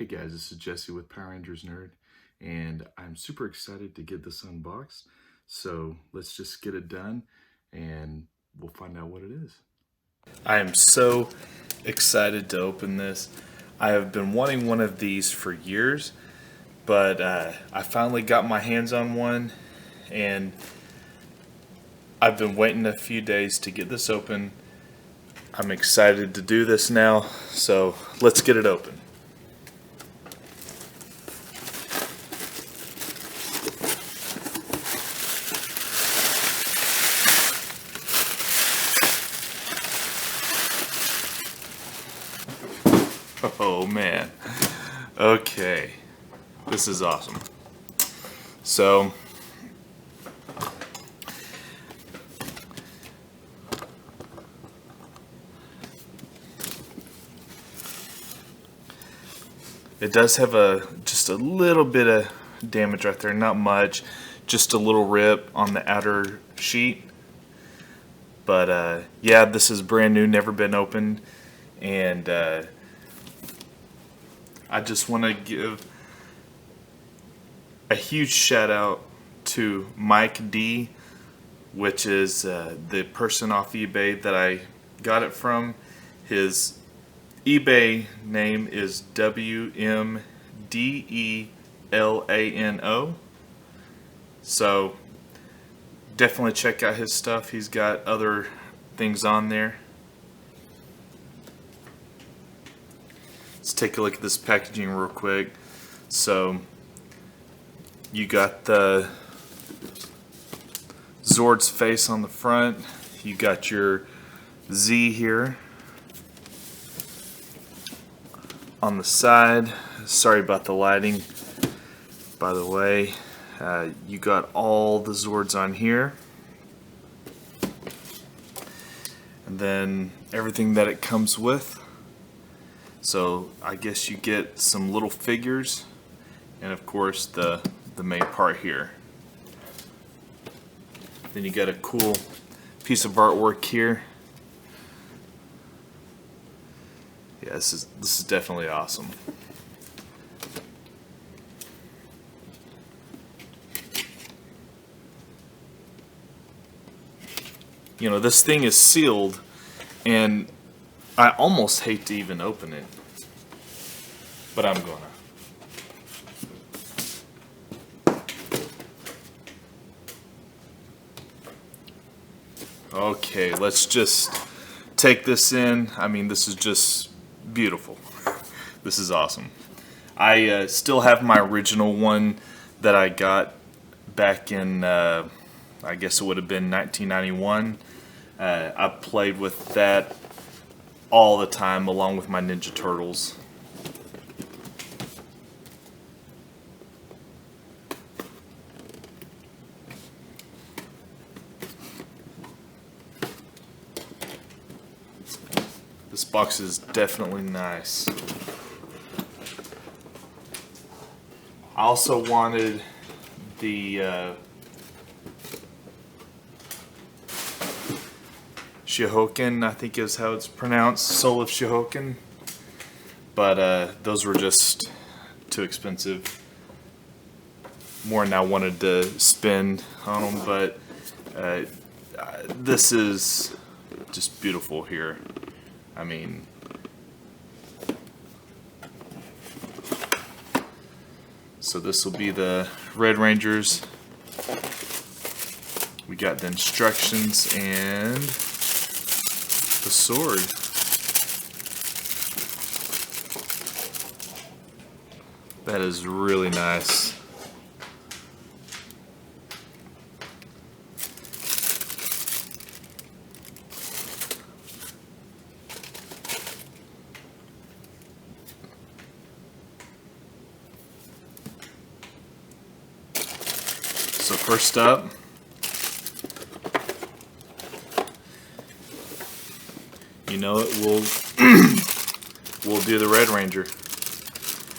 Hey guys, this is Jesse with Power Rangers Nerd, and I'm super excited to get this unboxed. So let's just get it done, and we'll find out what it is. I am so excited to open this. I have been wanting one of these for years, but I finally got my hands on one, and I've been waiting a few days to get this open. I'm excited to do this now, so let's get it open. Oh man. Okay. This is awesome. So it does have just a little bit of damage right there, not much, just a little rip on the outer sheet. But yeah, this is brand new, never been opened, and I just want to give a huge shout out to Mike D, which is the person off eBay that I got it from. His eBay name is WMDELANO. So definitely check out his stuff. He's got other things on there. Let's take a look at this packaging real quick. So you got the Zord's face on the front. You got your Z here on the side. Sorry about the lighting, by the way. You got all the Zords on here, and then everything that it comes with. So I guess you get some little figures, and of course the main part here. Then you got a cool piece of artwork here. Yeah, this is definitely awesome. You know, this thing is sealed, and I almost hate to even open it, but I'm gonna. Okay, let's just take this in. I mean, this is just beautiful. This is awesome. I still have my original one that I got back in, I guess it would have been 1991. I played with that all the time along with my Ninja Turtles. This box is definitely nice. I also wanted the Shihoken, I think is how it's pronounced, Soul of Shihoken, but those were just too expensive. More than I wanted to spend on them, but this is just beautiful here. I mean, so this will be the Red Rangers. We got the instructions and the sword. That is really nice. So first up, you know it, we'll do the Red Ranger.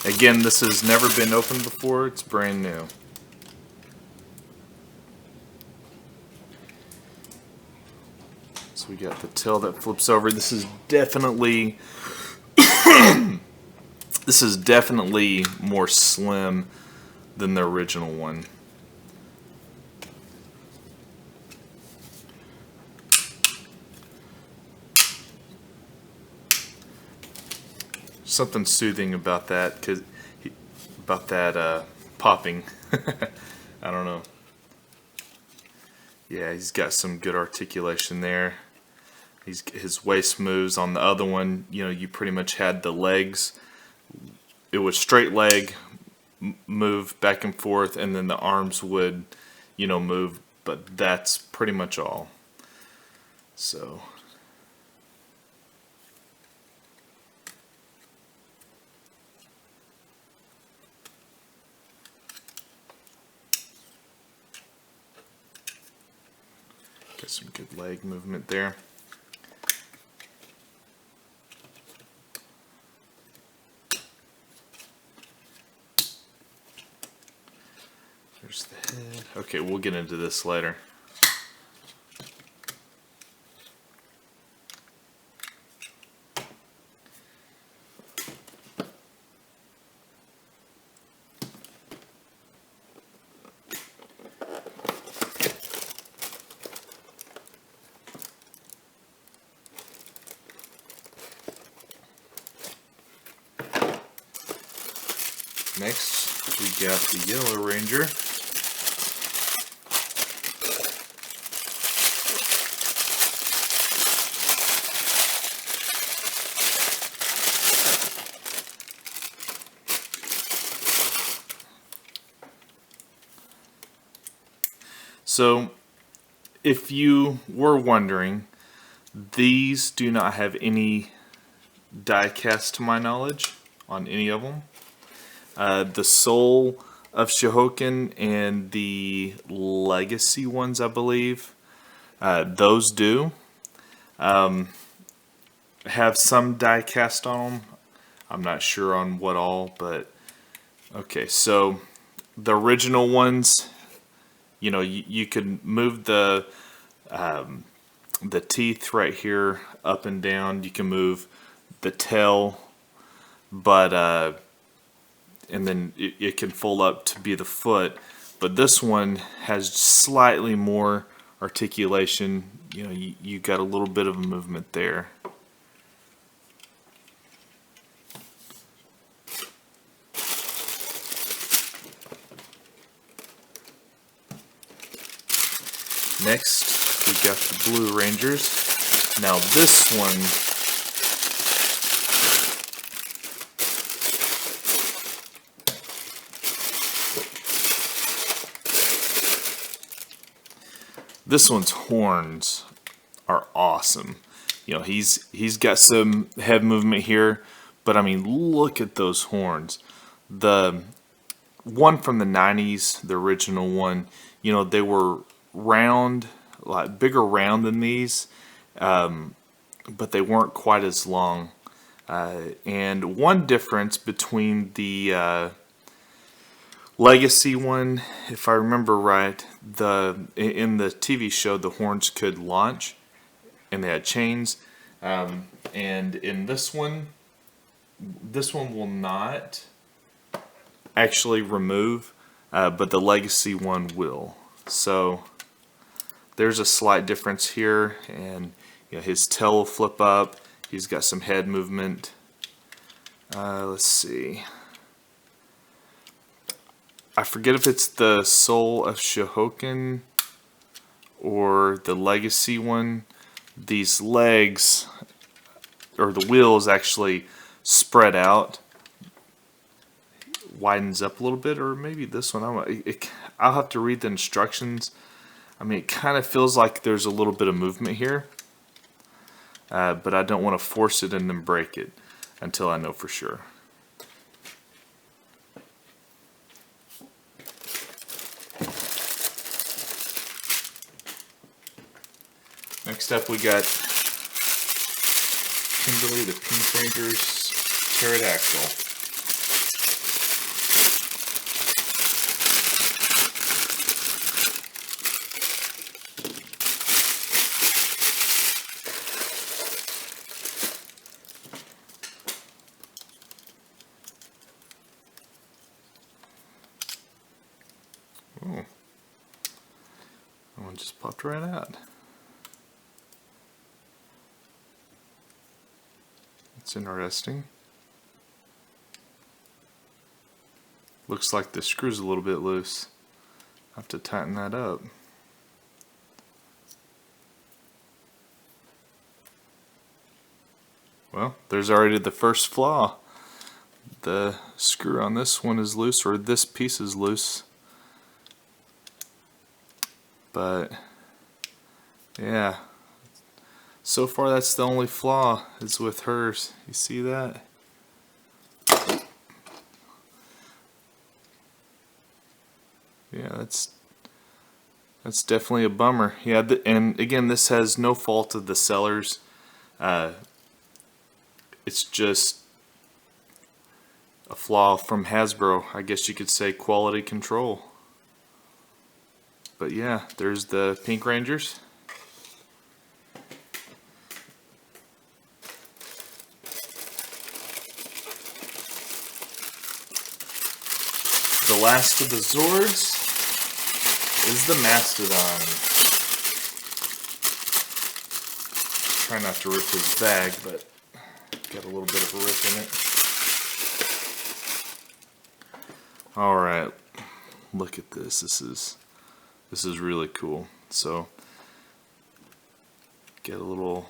Again, this has never been opened before, it's brand new. So we got the tail that flips over. This is definitely This is definitely more slim than the original one. Something soothing about that, popping. I don't know. Yeah, he's got some good articulation there. His waist moves. On the other one, you know, you pretty much had the legs. It was straight leg, move back and forth, and then the arms would, you know, move. But that's pretty much all. So. Got some good leg movement there. There's the head. Okay, we'll get into this later. Next, we got the Yellow Ranger. So, if you were wondering, these do not have any die cast to my knowledge on any of them. The Soul of Shohoken and the Legacy ones, I believe, those do have some die cast on them. I'm not sure on what all, but okay. So the original ones, you know, you could move the teeth right here up and down. You can move the tail, but and then it can fold up to be the foot. But this one has slightly more articulation. You know, you got a little bit of a movement there. Next, we got the Blue Rangers. Now this one, this one's horns are awesome. You know, he's got some head movement here, but I mean, look at those horns. The one from the 90s, the original one, you know, they were round, like bigger round than these, but they weren't quite as long. And one difference between the Legacy one, if I remember right, in the TV show the horns could launch, and they had chains. And in this one will not actually remove, but the Legacy one will. So there's a slight difference here, and you know, his tail will flip up. He's got some head movement. Let's see. I forget if it's the Soul of Shohoken or the Legacy one. These legs, or the wheels, actually spread out, widens up a little bit, or maybe this one. I'll have to read the instructions. I mean, it kind of feels like there's a little bit of movement here, but I don't want to force it and then break it until I know for sure. Next up, we got Kimberly the Pink Ranger's Pterodactyl. Oh, that one just popped right out. That's interesting. Looks like the screw's a little bit loose. I have to tighten that up. Well, there's already the first flaw. The screw on this one is loose, or this piece is loose. But yeah, so far that's the only flaw is with hers. You see that? Yeah, that's definitely a bummer. Yeah, and again, this has no fault of the sellers. It's just a flaw from Hasbro. I guess you could say quality control. But yeah, there's the Pink Rangers. The last of the Zords is the Mastodon. Try not to rip his bag, but got a little bit of a rip in it. Alright, look at this. This is really cool. So get a little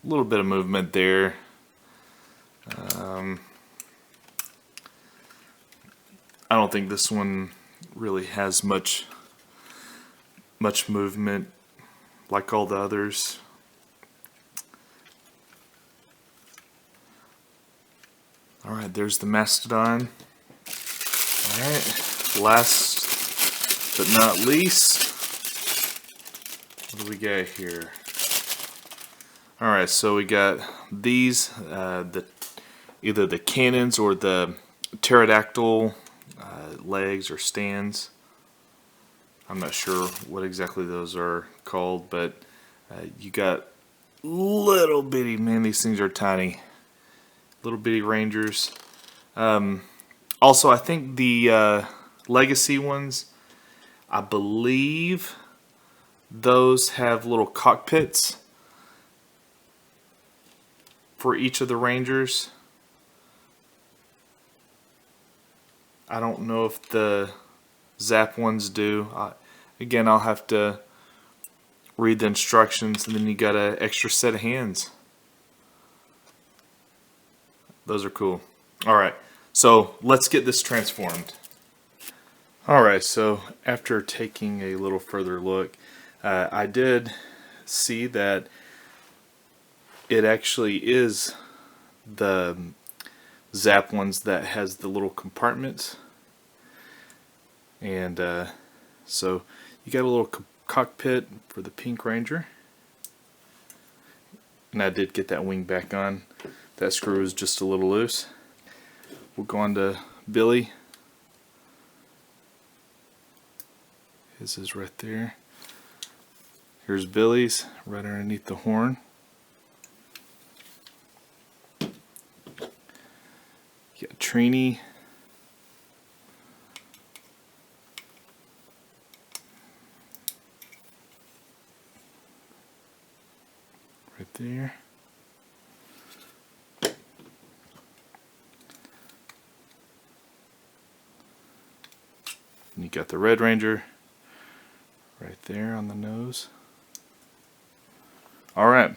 bit of movement there. I don't think this one really has much movement like all the others. Alright, there's the Mastodon. Alright, last but not least, what do we got here? Alright, so we got these, either the cannons or the pterodactyl legs or stands. I'm not sure what exactly those are called, but you got little bitty, man, these things are tiny. Little bitty Rangers. Also, I think the Legacy ones, I believe those have little cockpits for each of the Rangers. I don't know if the ZAP ones do. Again, I'll have to read the instructions, and then you got an extra set of hands. Those are cool. Alright, so let's get this transformed. Alright, so after taking a little further look, I did see that it actually is the ZAP ones that has the little compartments. And so you got a little cockpit for the Pink Ranger. And I did get that wing back on. That screw is just a little loose. We'll go on to Billy. His is right there. Here's Billy's right underneath the horn. You got Trini. Right there. And you got the Red Ranger right there on the nose. Alright,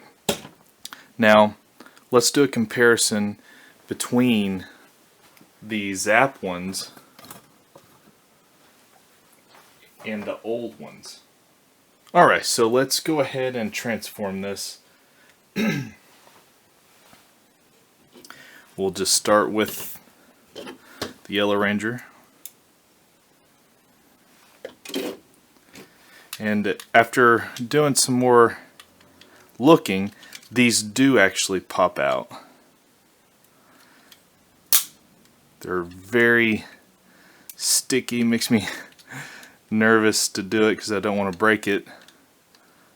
now let's do a comparison between the ZAP ones and the old ones. Alright, so let's go ahead and transform this. We'll just start with the Yellow Ranger. And after doing some more looking, these do actually pop out. They're very sticky, makes me nervous to do it because I don't want to break it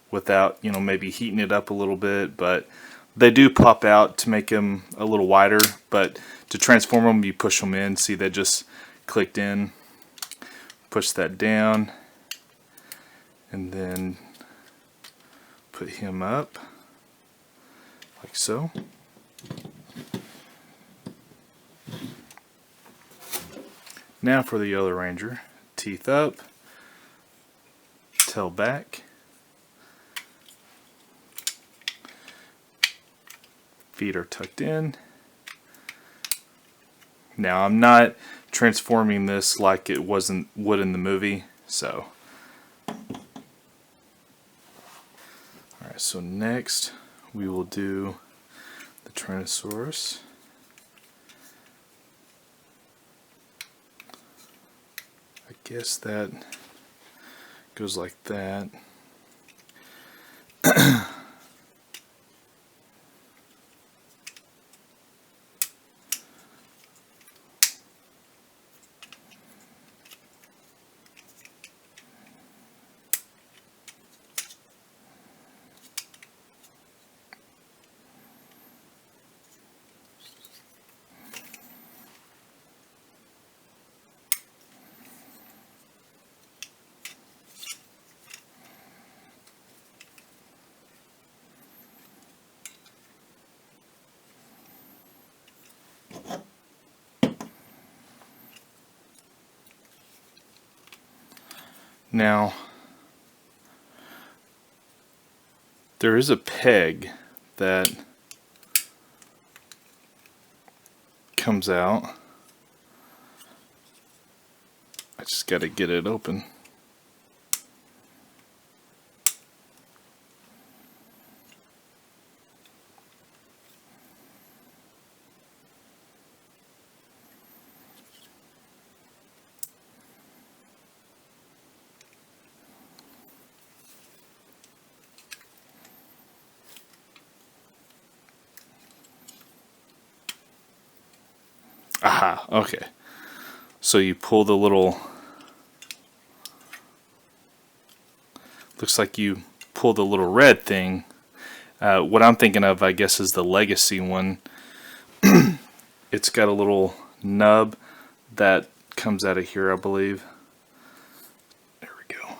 without, you know, maybe heating it up a little bit, but they do pop out to make them a little wider. But to transform them, you push them in. See, they just clicked in. Push that down. and then put him up like so. Now for the Yellow Ranger, teeth up, tail back, feet are tucked in. Now I'm not transforming this like it would in the movie, so. Alright, so next we will do the Tyrannosaurus. I guess that goes like that. Now, there is a peg that comes out. I just got to get it open. Aha, okay. So you pull the little, looks like you pull the little red thing. What I'm thinking of, I guess, is the Legacy one. It's got a little nub that comes out of here, I believe. There we go.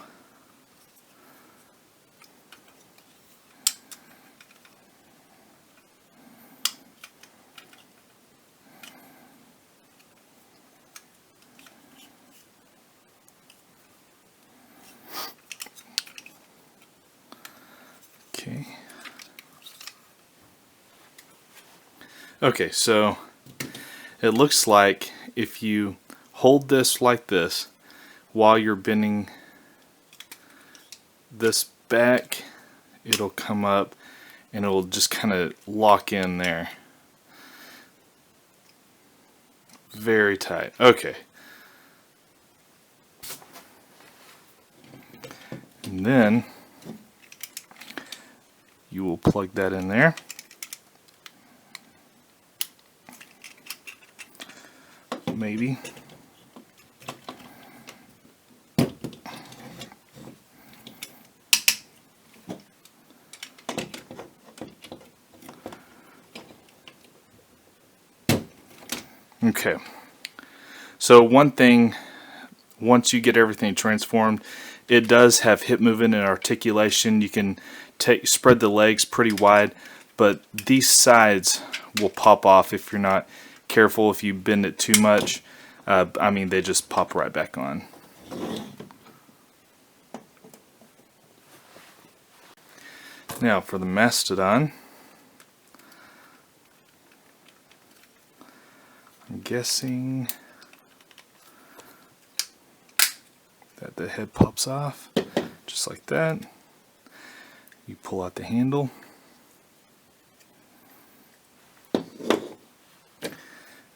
Okay. Okay, so it looks like if you hold this like this while you're bending this back, it'll come up and it'll just kind of lock in there. Very tight. Okay. And then you will plug that in there. Maybe. Okay. So one thing, once you get everything transformed, it does have hip movement and articulation. You can spread the legs pretty wide, but these sides will pop off if you're not careful. If you bend it too much, I mean, they just pop right back on. Now for the Mastodon, I'm guessing that the head pops off just like that. You pull out the handle.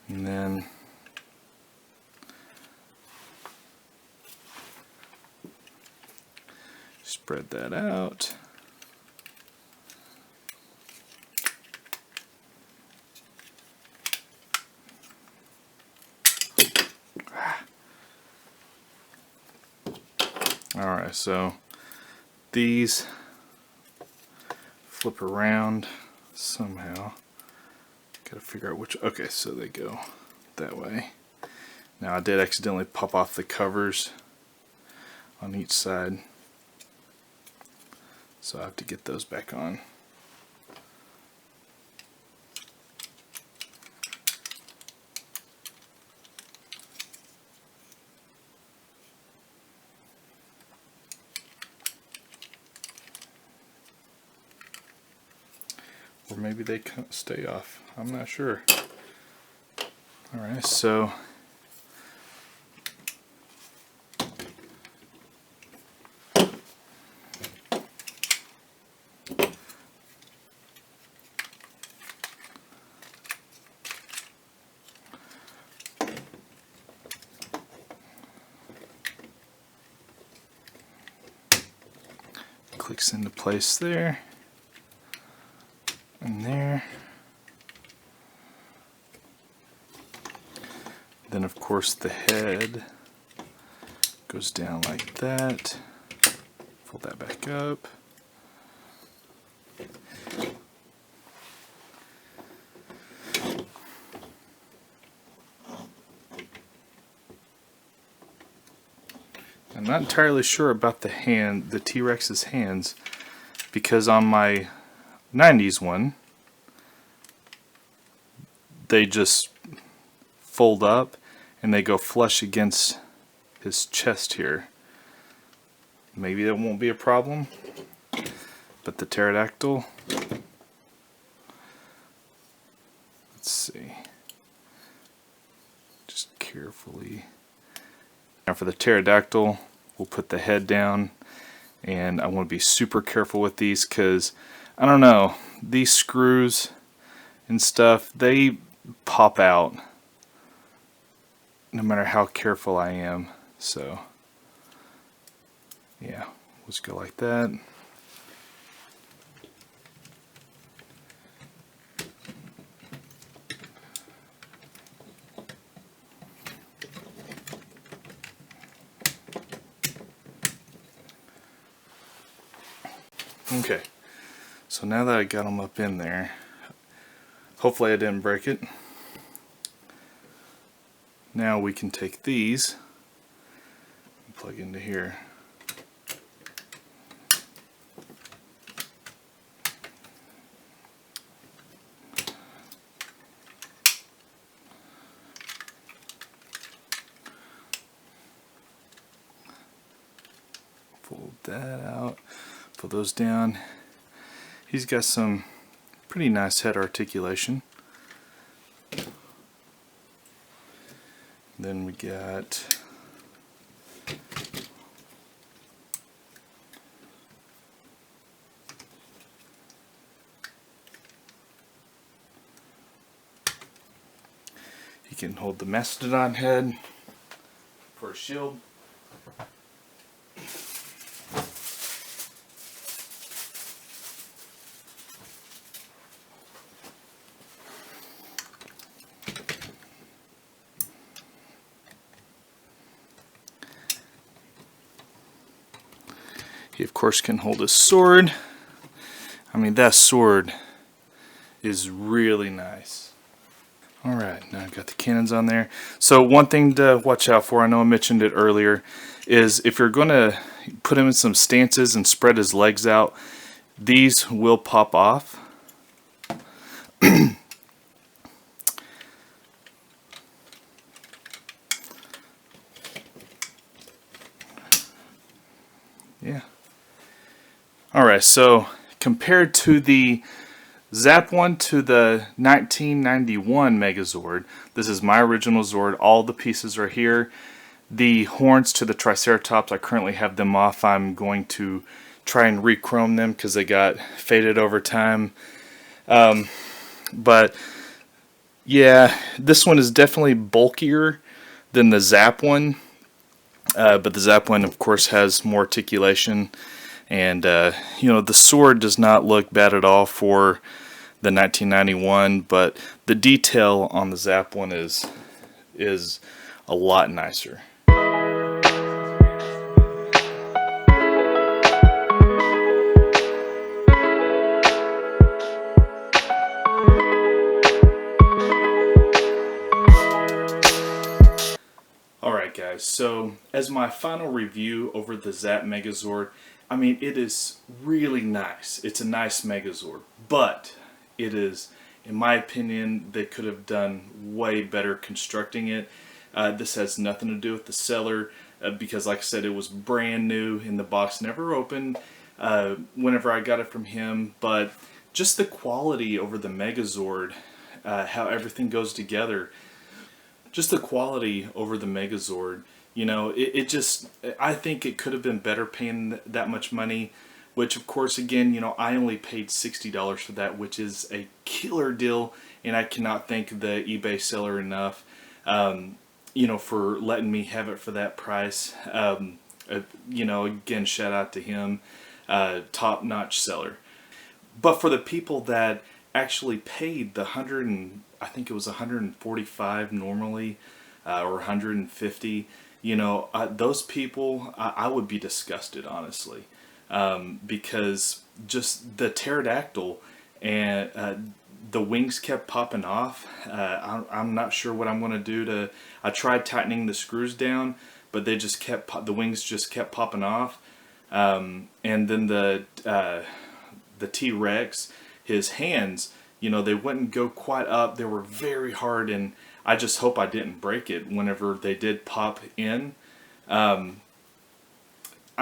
And then spread that out. Alright, so these flip around somehow. Gotta figure out which. Okay, so they go that way. Now I did accidentally pop off the covers on each side. So I have to get those back on. Or maybe they stay off. I'm not sure. Alright, so clicks into place there and there. Then of course the head goes down like that. Fold that back up. I'm not entirely sure about the T-Rex's hands, because on my 90s one, they just fold up and they go flush against his chest here. Maybe that won't be a problem, but the pterodactyl, let's see, just carefully. Now for the pterodactyl, we'll put the head down, and I want to be super careful with these because, I don't know, these screws and stuff, they pop out no matter how careful I am. So yeah, let's go like that. Okay, so now that I got them up in there, hopefully I didn't break it. Now we can take these and plug into here. Fold that out, put those down. He's got some pretty nice head articulation. Then we got he can hold the mastodon head for a shield. He of course can hold his sword. I mean, that sword is really nice. Alright, now I've got the cannons on there. So one thing to watch out for, I know I mentioned it earlier, is if you're going to put him in some stances and spread his legs out, these will pop off. Yeah. Alright, so compared to the ZAP one to the 1991 Megazord, this is my original Zord. All the pieces are here. The horns to the Triceratops, I currently have them off. I'm going to try and re-chrome them because they got faded over time. But yeah, this one is definitely bulkier than the ZAP one. But the ZAP one, of course, has more articulation. And, you know, the sword does not look bad at all for the 1991, but the detail on the ZAP one is a lot nicer. Alright guys, so as my final review over the ZAP Megazord, I mean, it is really nice. It's a nice Megazord, but it is, in my opinion, they could have done way better constructing it. This has nothing to do with the seller because, like I said, it was brand new in the box, never opened whenever I got it from him. But just the quality over the Megazord, how everything goes together, just the quality over the Megazord. You know, it just, I think it could have been better paying that much money, which of course, again, you know, I only paid $60 for that, which is a killer deal, and I cannot thank the eBay seller enough, you know, for letting me have it for that price. You know, again, shout out to him, top-notch seller. But for the people that actually paid the I think it was 145 normally, or 150. You know, those people, I would be disgusted, honestly, because just the pterodactyl and the wings kept popping off. I'm not sure what I'm going to do to. I tried tightening the screws down, but they just kept the wings just kept popping off. And then the T-Rex, his hands, you know, they wouldn't go quite up. They were very hard, and I just hope I didn't break it whenever they did pop in. I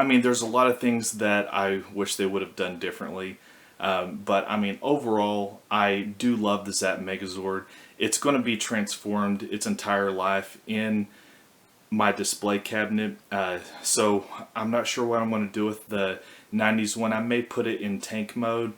mean, there's a lot of things that I wish they would have done differently. But I mean, overall, I do love the ZAP Megazord. It's going to be transformed its entire life in my display cabinet. So I'm not sure what I'm going to do with the 90s one. I may put it in tank mode.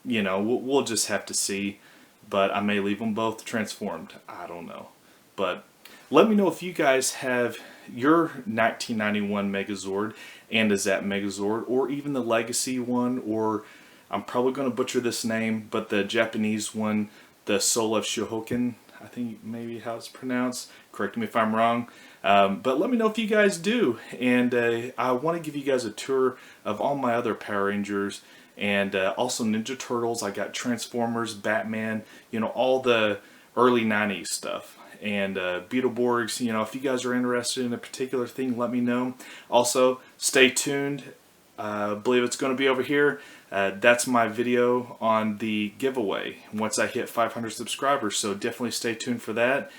You know, we'll just have to see. But I may leave them both transformed. I don't know. But let me know if you guys have your 1991 Megazord and a ZAP Megazord, or even the Legacy one, or I'm probably going to butcher this name, but the Japanese one, the Soul of Shohoken, I think maybe how it's pronounced. Correct me if I'm wrong. But let me know if you guys do. And I want to give you guys a tour of all my other Power Rangers, and also Ninja Turtles. I got Transformers, Batman, you know, all the early 90s stuff. And Beetleborgs, you know, if you guys are interested in a particular thing, let me know. Also, stay tuned. I believe it's going to be over here. That's my video on the giveaway once I hit 500 subscribers, so definitely stay tuned for that.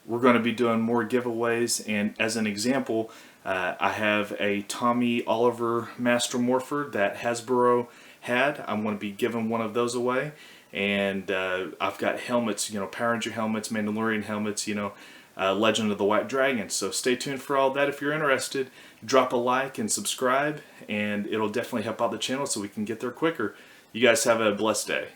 We're going to be doing more giveaways, and as an example, I have a Tommy Oliver Master Morpher that Hasbro had. I'm going to be giving one of those away. And I've got helmets, you know, Power Ranger helmets, Mandalorian helmets, you know, Legend of the White Dragon. So stay tuned for all that if you're interested. Drop a like and subscribe, and it'll definitely help out the channel so we can get there quicker. You guys have a blessed day.